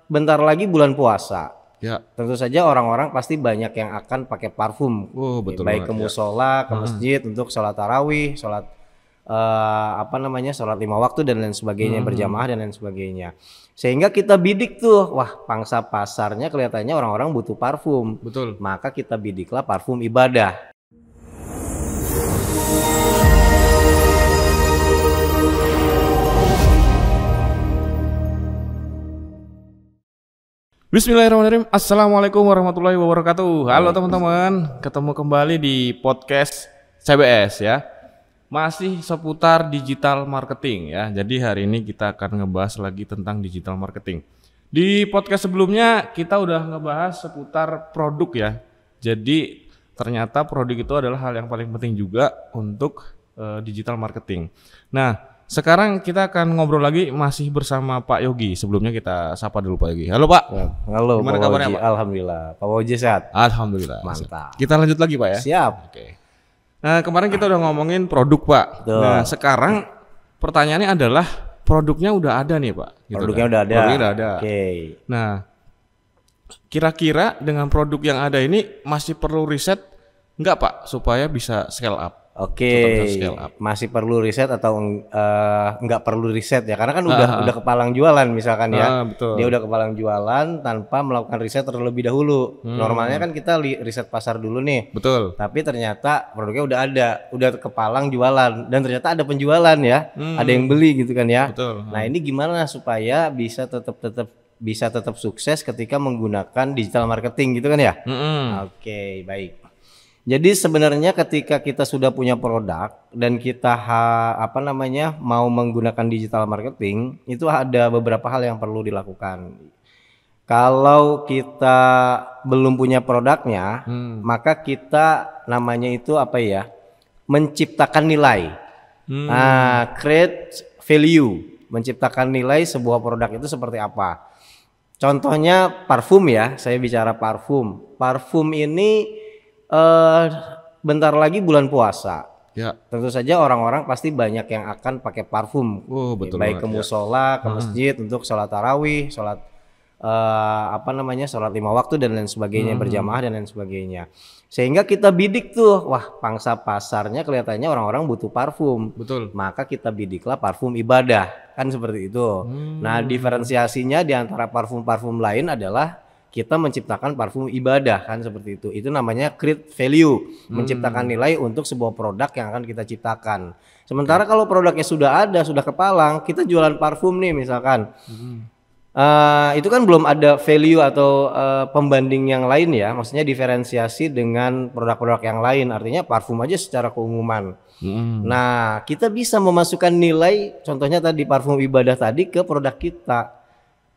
bentar lagi bulan puasa. Ya. Tentu saja orang-orang pasti banyak yang akan pakai parfum. Oh, betul Baik banget, ke musola, ke masjid untuk sholat tarawih, sholat sholat 5 waktu dan lain sebagainya, berjamaah dan lain sebagainya. Sehingga kita bidik tuh, wah pangsa pasarnya kelihatannya orang-orang butuh parfum. Betul. Maka kita bidiklah parfum ibadah. Bismillahirrahmanirrahim. Assalamualaikum warahmatullahi wabarakatuh. Halo teman-teman, ketemu kembali di podcast CBS ya. Masih seputar digital marketing ya. Jadi hari ini kita akan ngebahas lagi tentang digital marketing. Di podcast sebelumnya kita udah ngebahas seputar produk ya. Jadi ternyata produk itu adalah hal yang paling penting juga untuk digital marketing. Nah, sekarang kita akan ngobrol lagi masih bersama Pak Yogi. Sebelumnya kita sapa dulu Pak Yogi. Halo Pak. Halo. Gimana Pak kabarnya Woji? Pak? Alhamdulillah. Pak Woji sehat? Alhamdulillah. Mantap. Kita lanjut lagi Pak ya. Siap. Oke. Nah kemarin kita udah ngomongin produk Pak. Betul. Nah sekarang pertanyaannya adalah produknya udah ada nih Pak. Gitu Produknya kan? udah ada. Produknya udah ada. Oke. Nah kira-kira dengan produk yang ada ini masih perlu riset nggak Pak supaya bisa scale up? Oke, Bisa scale up. masih perlu riset atau nggak perlu riset ya? Karena kan udah kepalang jualan misalkan ya, Betul. dia udah kepalang jualan tanpa melakukan riset terlebih dahulu. Normalnya kan kita riset pasar dulu nih, Betul. tapi ternyata produknya udah kepalang jualan dan ternyata ada penjualan ya, ada yang beli gitu kan ya. Betul. Nah ini gimana supaya bisa tetap sukses ketika menggunakan digital marketing gitu kan ya? Oke, baik. Jadi sebenarnya ketika kita sudah punya produk dan kita mau menggunakan digital marketing, itu ada beberapa hal yang perlu dilakukan. Kalau kita belum punya produknya, maka kita namanya itu menciptakan nilai. Nah, create value, menciptakan nilai sebuah produk itu seperti apa? Contohnya parfum ya, saya bicara parfum. Parfum ini bentar lagi bulan puasa. Ya. Tentu saja orang-orang pasti banyak yang akan pakai parfum. Oh, betul baik ke banget, musola, ke masjid untuk sholat tarawih, sholat sholat 5 waktu dan lain sebagainya, berjamaah dan lain sebagainya. Sehingga kita bidik tuh, wah pangsa pasarnya kelihatannya orang-orang butuh parfum. Betul. Maka kita bidiklah parfum ibadah, kan seperti itu. Nah, diferensiasinya di antara parfum-parfum lain adalah kita menciptakan parfum ibadah, kan seperti itu. Itu namanya create value, menciptakan nilai untuk sebuah produk yang akan kita ciptakan. Sementara kalau produknya sudah ada, sudah kepalang, kita jualan parfum nih misalkan. Itu kan belum ada value atau pembanding yang lain ya, maksudnya diferensiasi dengan produk-produk yang lain. Artinya parfum aja secara keumuman. Nah, kita bisa memasukkan nilai, contohnya tadi parfum ibadah tadi ke produk kita.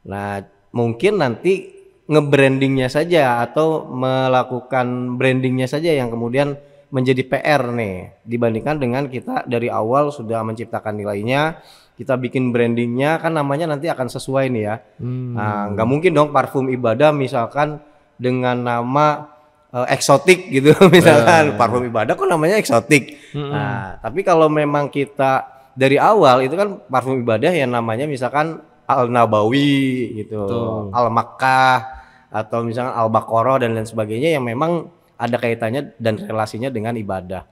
Nah, mungkin nanti nge-brandingnya saja atau melakukan brandingnya saja yang kemudian menjadi PR nih, dibandingkan dengan kita dari awal sudah menciptakan nilainya, kita bikin brandingnya kan namanya nanti akan sesuai nih ya. Nah, nggak mungkin dong parfum ibadah misalkan dengan nama eksotik gitu misalkan parfum ibadah kok namanya eksotik. Nah, tapi kalau memang kita dari awal itu kan parfum ibadah yang namanya misalkan Al-Nabawi gitu, Al-Makkah atau misalkan Al-Baqarah dan lain sebagainya yang memang ada kaitannya dan relasinya dengan ibadah.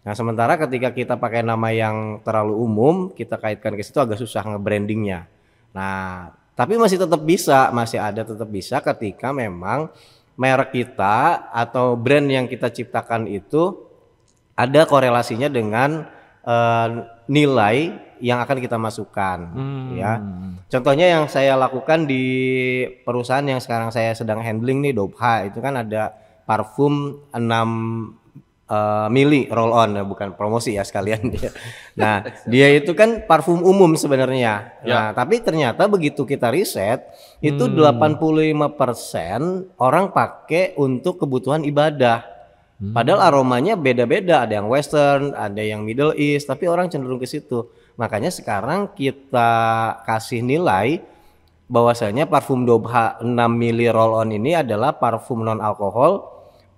Nah, sementara ketika kita pakai nama yang terlalu umum, kita kaitkan ke situ agak susah nge-brandingnya. Nah, tapi masih tetap bisa ketika memang merek kita atau brand yang kita ciptakan itu ada korelasinya dengan nilai yang akan kita masukkan ya. Contohnya yang saya lakukan di perusahaan yang sekarang saya sedang handling nih, Dobha, itu kan ada parfum 6 mili roll on, bukan promosi ya sekalian dia. Nah, dia itu kan parfum umum sebenarnya. Nah, tapi ternyata begitu kita riset itu 85% orang pakai untuk kebutuhan ibadah. Padahal aromanya beda-beda, ada yang western, ada yang middle east, tapi orang cenderung ke situ. Makanya sekarang kita kasih nilai bahwasanya parfum Dobha 6 mili roll on ini adalah parfum non alkohol,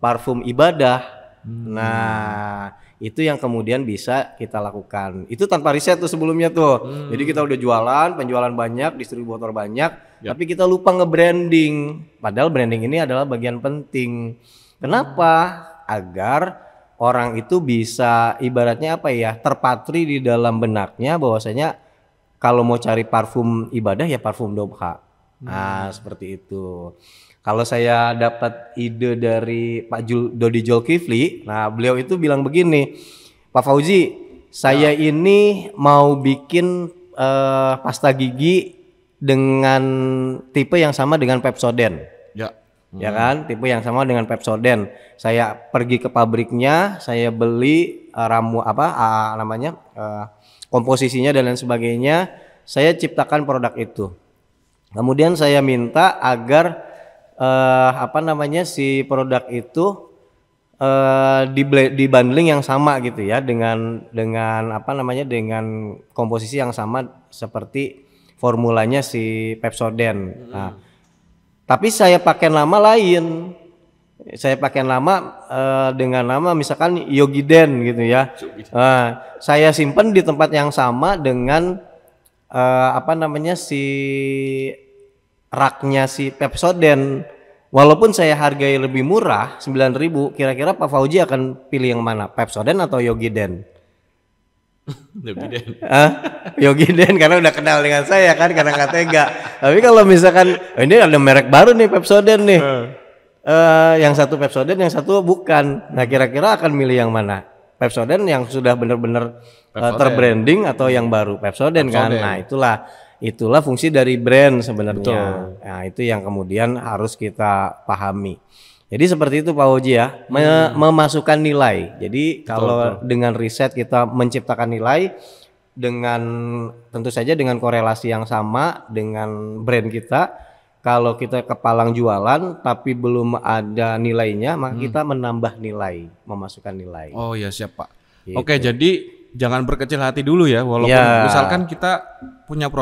parfum ibadah. Nah, itu yang kemudian bisa kita lakukan. Itu tanpa riset tuh sebelumnya tuh. Jadi kita udah jualan, penjualan banyak, distributor banyak, tapi kita lupa nge-branding. Padahal branding ini adalah bagian penting. Kenapa? Agar orang itu bisa ibaratnya apa ya, terpatri di dalam benaknya bahwasanya kalau mau cari parfum ibadah ya parfum Dobha. Nah, seperti itu. Kalau saya dapat ide dari Pak Dodi Zulkifli, nah beliau itu bilang begini, Pak Fauzi, saya ini mau bikin pasta gigi dengan tipe yang sama dengan Pepsodent. Ya kan, tipe yang sama dengan Pepsodent. Saya pergi ke pabriknya, saya beli komposisinya dan lain sebagainya. Saya ciptakan produk itu. Kemudian saya minta agar si produk itu di bundling yang sama gitu ya, dengan komposisi yang sama seperti formulanya si Pepsodent. Nah, tapi saya pakai nama lain. Saya pakai nama dengan nama misalkan Yogiden gitu ya. Saya simpan di tempat yang sama dengan si raknya si Pepsodent. Walaupun saya hargai lebih murah 9.000, kira-kira Pak Fauzi akan pilih yang mana? Pepsodent atau Yogiden? Yogiden karena udah kenal dengan saya kan, karena nggak tega. Tapi kalau misalkan ini ada merek baru nih Pepsodent nih, yang satu Pepsodent, yang satu bukan. Nah kira-kira akan milih yang mana? Pepsodent yang sudah benar-benar terbranding atau yang baru Pepsodent kan? Nah itulah fungsi dari brand sebenarnya. Nah itu yang kemudian harus kita pahami. Jadi seperti itu Pak Oji ya, memasukkan nilai. Jadi kalau dengan riset kita menciptakan nilai dengan tentu saja dengan korelasi yang sama dengan brand kita. Kalau kita kepalang jualan tapi belum ada nilainya, maka kita menambah nilai, memasukkan nilai. Oh ya siap Pak. Gitu. Oke, jadi jangan berkecil hati dulu ya, walaupun misalkan kita punya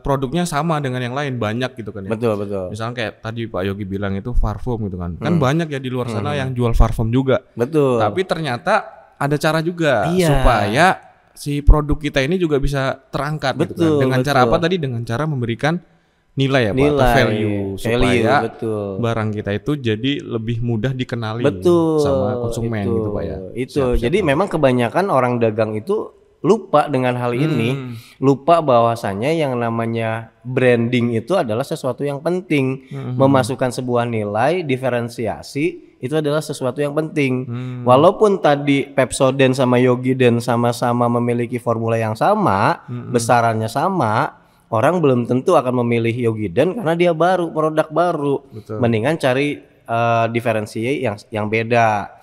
produknya sama dengan yang lain banyak gitu kan ya. Betul. Misalnya kayak tadi Pak Yogi bilang itu parfum gitu kan. Kan banyak ya di luar sana yang jual parfum juga. Betul. Tapi ternyata ada cara juga supaya si produk kita ini juga bisa terangkat gitu kan. Dengan cara apa tadi? Dengan cara memberikan nilai ya Pak, atau value supaya barang kita itu jadi lebih mudah dikenali sama konsumen gitu Pak ya. Jadi memang kebanyakan orang dagang itu lupa dengan hal ini, lupa bahwasanya yang namanya branding itu adalah sesuatu yang penting. Memasukkan sebuah nilai diferensiasi itu adalah sesuatu yang penting. Walaupun tadi Pepsodent sama Yogiden sama-sama memiliki formula yang sama, besarannya sama, orang belum tentu akan memilih Yogiden karena dia baru, produk baru. Mendingan cari diferensi yang beda.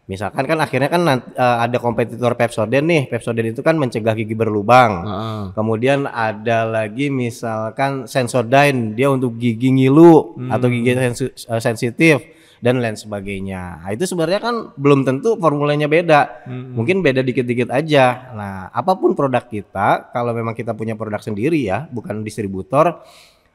Misalkan kan akhirnya kan ada kompetitor Pepsodent nih. Pepsodent itu kan mencegah gigi berlubang. Kemudian ada lagi misalkan Sensodyne, dia untuk gigi ngilu atau gigi sensitif dan lain sebagainya. Nah, itu sebenarnya kan belum tentu formulanya beda. Mungkin beda dikit-dikit aja. Nah, apapun produk kita, kalau memang kita punya produk sendiri ya, bukan distributor,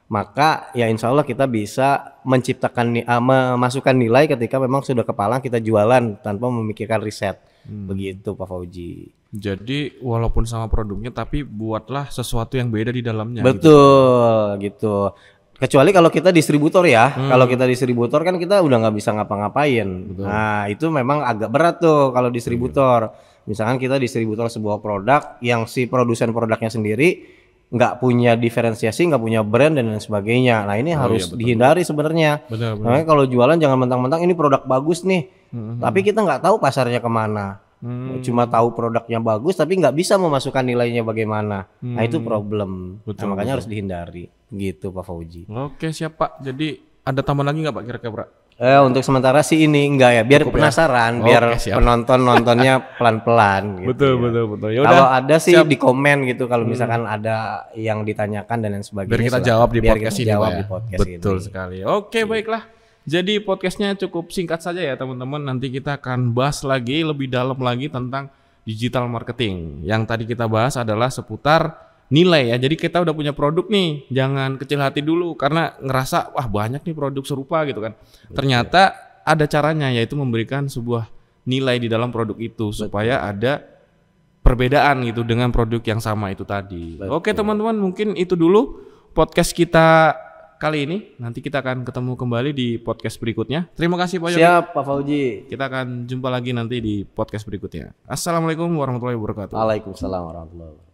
maka ya insya Allah kita bisa memasukkan nilai ketika memang sudah kepalang kita jualan tanpa memikirkan riset. Begitu Pak Fauzi. Jadi walaupun sama produknya tapi buatlah sesuatu yang beda di dalamnya. Betul gitu. Kecuali kalau kita distributor ya. Kalau kita distributor kan kita udah nggak bisa ngapa-ngapain. Nah itu memang agak berat tuh kalau distributor. Misalkan kita distributor sebuah produk yang si produsen produknya sendiri nggak punya diferensiasi, nggak punya brand dan lain sebagainya. Nah ini harus dihindari sebenarnya. Makanya kalau jualan jangan mentang-mentang ini produk bagus nih, tapi kita nggak tahu pasarnya kemana. Cuma tahu produknya bagus, tapi nggak bisa memasukkan nilainya bagaimana. Nah itu problem. Nah, makanya harus dihindari. Gitu Pak Fauzi. Oke siap Pak. Jadi ada tambahan lagi nggak Pak kira-kira? Untuk sementara sih ini enggak ya, biar cukup penasaran, biar penonton nontonnya pelan-pelan gitu. Betul. Kalau ada sih di komen gitu, kalau misalkan ada yang ditanyakan dan lain sebagainya. Biar kita jawab di podcast ini. Betul sekali. Oke, baiklah. Jadi podcastnya cukup singkat saja ya teman-teman. Nanti kita akan bahas lagi lebih dalam lagi tentang digital marketing. Yang tadi kita bahas adalah seputar nilai ya. Jadi kita udah punya produk nih, jangan kecil hati dulu karena ngerasa wah banyak nih produk serupa gitu kan. Ternyata ada caranya, yaitu memberikan sebuah nilai di dalam produk itu supaya ada perbedaan gitu dengan produk yang sama itu tadi. Oke teman-teman, mungkin itu dulu podcast kita kali ini. Nanti kita akan ketemu kembali di podcast berikutnya. Terima kasih Pak Yogi. Siap Pak Fauji. Kita akan jumpa lagi nanti di podcast berikutnya. Assalamualaikum warahmatullahi wabarakatuh. Waalaikumsalam warahmatullahi wabarakatuh.